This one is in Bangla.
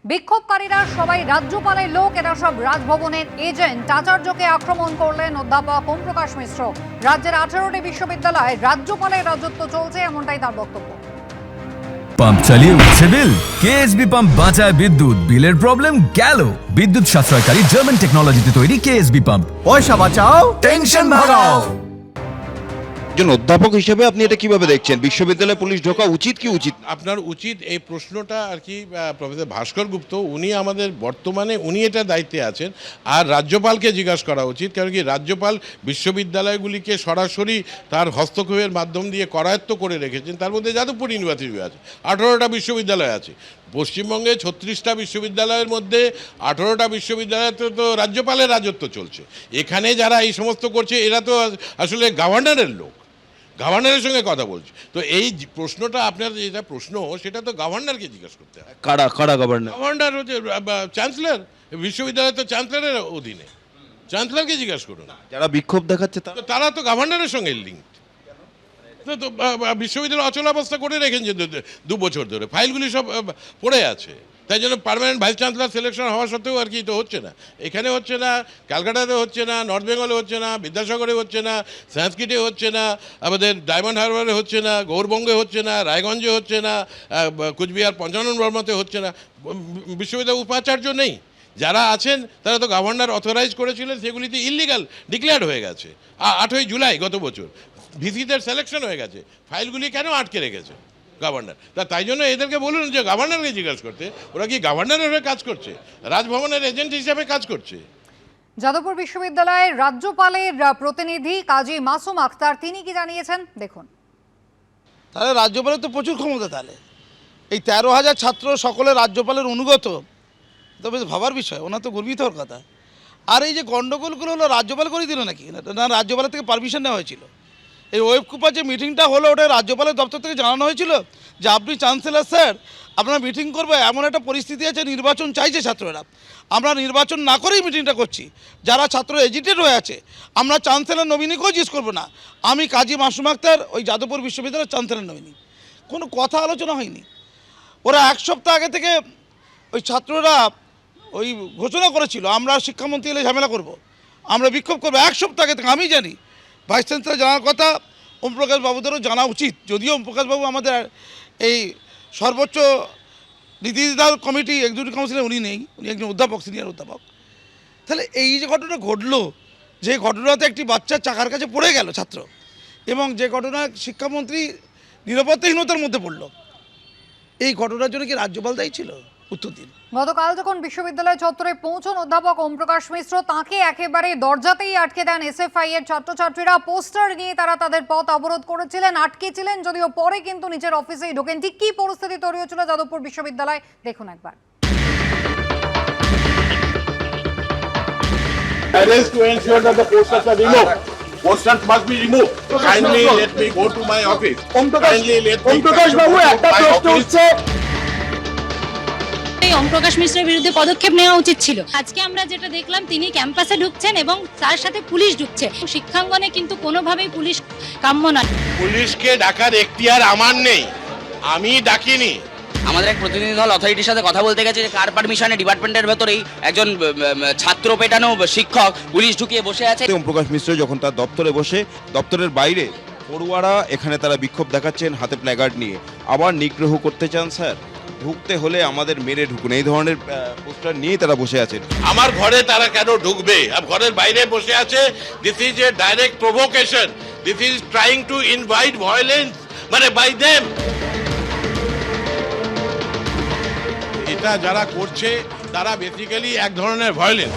বিক্ষোভকারীরা সবাই রাজ্যপালের লোক, এরা সব রাজভবনের এজেন্ট। আচার্যকে আক্রমণ করলেন অধ্যাপক ওম প্রকাশ মিশ্র। রাজ্যের 18টি বিশ্ববিদ্যালয়ে রাজ্যপালের রাজত্ব চলছে, এমনটাই তার বক্তব্য। পাম্প চালিয়ে উঠছে বিল, কেএসবি পাম্প বাঁচায় বিদ্যুৎ, বিলের প্রবলেম গেল। বিদ্যুৎ সাশ্রয়কারী জার্মান টেকনোলজিতে তৈরি কেএসবি পাম্প। পয়সা বাঁচাও, টেনশন ভাগাও। একজন অধ্যাপক হিসেবে আপনি এটা কিভাবে দেখছেন? বিশ্ববিদ্যালয়ে পুলিশ ঢোকা উচিত কি উচিত? আপনার উচিত এই প্রশ্নটা আর কি প্রফেসর ভাস্কর গুপ্ত উনি আমাদের বর্তমানে উনি এটা দায়িত্বে আছেন, আর রাজ্যপালকে জিজ্ঞাসা করা উচিত। কারণ কি রাজ্যপাল বিশ্ববিদ্যালয়গুলিকে সরাসরি তার হস্তক্ষেপের মাধ্যম দিয়ে করায়ত্ত করে রেখেছেন। তার মধ্যে যাদবপুর ইউনিভার্সিটি আছে, 18টা বিশ্ববিদ্যালয় আছে। পশ্চিমবঙ্গে 36টা বিশ্ববিদ্যালয়ের মধ্যে 18টা বিশ্ববিদ্যালয়তে তো রাজ্যপালের রাজত্ব চলছে। এখানে যারা এই সমস্ত করছে এরা তো আসলে গভর্নরের লোক, গভর্নরের সঙ্গে কথা বলছে। তো এই প্রশ্নটা আপনার যেটা প্রশ্ন সেটা তো গভর্নরকে জিজ্ঞাসা করতে হয়। কারা গভর্নর? গভর্নর হচ্ছে চ্যান্সেলর, বিশ্ববিদ্যালয় তো চ্যান্সেলরের অধীনে, চ্যান্সেলরকে জিজ্ঞাসা করুন। যারা বিক্ষোভ দেখাচ্ছে তারা তো গভর্নরের সঙ্গে লিঙ্ক। তো বিশ্ববিদ্যালয় অচলাবস্থা করে রেখেছেন যে 2 বছর ধরে, ফাইলগুলি সব পড়ে আছে। তাই জন্য পার্মানেন্ট ভাইস চ্যান্সেলর সিলেকশন হওয়া সত্ত্বেও আর কি তো হচ্ছে না। এখানে হচ্ছে না, ক্যালকাটাতে হচ্ছে না, নর্থ বেঙ্গলে হচ্ছে না, বিদ্যাসাগরে হচ্ছে না, সংস্কৃতে হচ্ছে না, আমাদের ডায়মন্ড হারবারে হচ্ছে না, গৌরবঙ্গে হচ্ছে না, রায়গঞ্জে হচ্ছে না, কুচবিহার পঞ্চানন বর্মাতে হচ্ছে না। বিশ্ববিদ্যালয় উপাচার্য নেই, যারা আছেন তারা তো গভর্নর অথরাইজ করেছিলেন, সেগুলিতে ইললিগাল ডিক্লেয়ার হয়ে গেছে। 8ই জুলাই গত বছর ভিসিদের সিলেকশন হয়ে গেছে, ফাইলগুলি কেন আটকে রেখেছে গভর্নর? তাই জন্য এদেরকে বলুন যে গভর্নরকে জিজ্ঞাসা করতে। ওরা কি গভর্নরের হয়ে কাজ করছে? রাজভবনের এজেন্ট হিসাবে কাজ করছে। যাদবপুর বিশ্ববিদ্যালয়ের রাজ্যপালের প্রতিনিধি কাজী মাসুম আখতার, তিনি কি জানিয়েছেন দেখুন। তাহলে রাজ্যপালের তো প্রচুর ক্ষমতা। তাহলে এই 13,000 ছাত্র সকলে রাজ্যপালের অনুগত, তবে ভাবার বিষয়, ওনার তো গর্বিত হওয়ার কথা। আর এই যে গণ্ডগোলগুলো হলো রাজ্যপাল করে দিল নাকি? না, রাজ্যপালের থেকে পারমিশন নেওয়া হয়েছিল। এই ওয়েবকুপার যে মিটিংটা হলো ওটা রাজ্যপালের দপ্তর থেকে জানানো হয়েছিল যে আপনি চ্যান্সেলর স্যার, আপনারা মিটিং করবে, এমন একটা পরিস্থিতি আছে, নির্বাচন চাইছে ছাত্ররা, আমরা নির্বাচন না করেই মিটিংটা করছি। যারা ছাত্র এজিটেড হয়ে আছে, আমরা চ্যান্সেলর নমিনিকেও জিজ্ঞেস করবো না। আমি কাজী মাসুম আখতার, ওই যাদবপুর বিশ্ববিদ্যালয়ের চ্যান্সেলর নমিনি। কোনো কথা আলোচনা হয়নি। ওরা 1 সপ্তাহ আগে থেকে ওই ছাত্ররা ওই ঘোষণা করেছিল আমরা শিক্ষামন্ত্রী এলে ঝামেলা করব, আমরা বিক্ষোভ করবো। 1 সপ্তাহ আগে থেকে আমি জানি, ভাইস চ্যান্সেলর জানার কথা, ওম প্রকাশ বাবুদেরও জানা উচিত। যদিও ওম প্রকাশ বাবু আমাদের এই সর্বোচ্চ নীতি নির্ধারক কমিটি এক্সিকিউটিভ কাউন্সিলে উনি নেই, উনি একজন অধ্যাপক, সিনিয়র অধ্যাপক। তাহলে এই যে ঘটনা ঘটলো, যে ঘটনাতে একটি বাচ্চা চাকার কাছে পড়ে গেল ছাত্র, এবং যে ঘটনা শিক্ষামন্ত্রী নিরাপত্তাহীনতার মধ্যে পড়লো, এই ঘটনার জন্য কি রাজ্যপাল দায়ী ছিল? উত্তর দিন। গতকাল যখন বিশ্ববিদ্যালয় চত্বরে পৌঁছন অধ্যাপক ওম প্রকাশ মিশ্র, তাকে একেবারে দরজাতেই আটকে দেন এসএফআই এর ছাত্রছাত্রীরা। পোস্টার নিয়ে তারা তাদের পথ অবরোধ করেছিলেন, আটকেছিলেন, যদিও পরে কিন্তু নিজের অফিসেই ঢোকেন। ঠিক কি পরিস্থিতি তৈরি হয়েছিল যাদবপুর বিশ্ববিদ্যালয় দেখুন একবার। Arrest to ensure that the posters are removed. Posters must be removed. Kindly let me go to my office. Kindly let me go to my office. ওম প্রকাশ মিশ্রের বিরুদ্ধে পদক্ষেপ নেওয়া উচিত ছিল। আজকে আমরা যেটা দেখলাম, তিনি ক্যাম্পাসে ঢুকছেন এবং তার সাথে পুলিশ ঢুকছে। শিক্ষাঙ্গনে কিন্তু কোনোভাবেই পুলিশ কাম্য নয়। পুলিশকে ডাকার এখতিয়ার আমার নেই, আমি ডাকিনি। আমাদের এক প্রতিনিধি দল অথরিটির সাথে কথা বলতে গেছে যে কার পারমিশনে ডিপার্টমেন্টের ভেতরেই একজন ছাত্র পেটানো শিক্ষক পুলিশ ঢুকিয়ে বসে আছে। ওম প্রকাশ মিশ্র যখন তার দপ্তরে বসে, দপ্তরের বাইরে পড়ুয়ারা এখানে তারা বিক্ষোভ দেখাচ্ছেন হাতে প্ল্যাকার্ড নিয়ে, আবার নিগ্রহ করতে চান স্যার, ঢুকতে হলে আমাদের মেরে ঢুকুন, এই ধরনের পোস্টার নিয়ে তারা বসে আছেন। আমার ঘরে তারা কেন ঢুকবে? ঘরের বাইরে বসে আছে। This is a direct provocation, this is trying to invite violence, মানে বাই দেম। এটা যারা করছে তারা বেসিক্যালি এক ধরনের ভায়োলেন্স।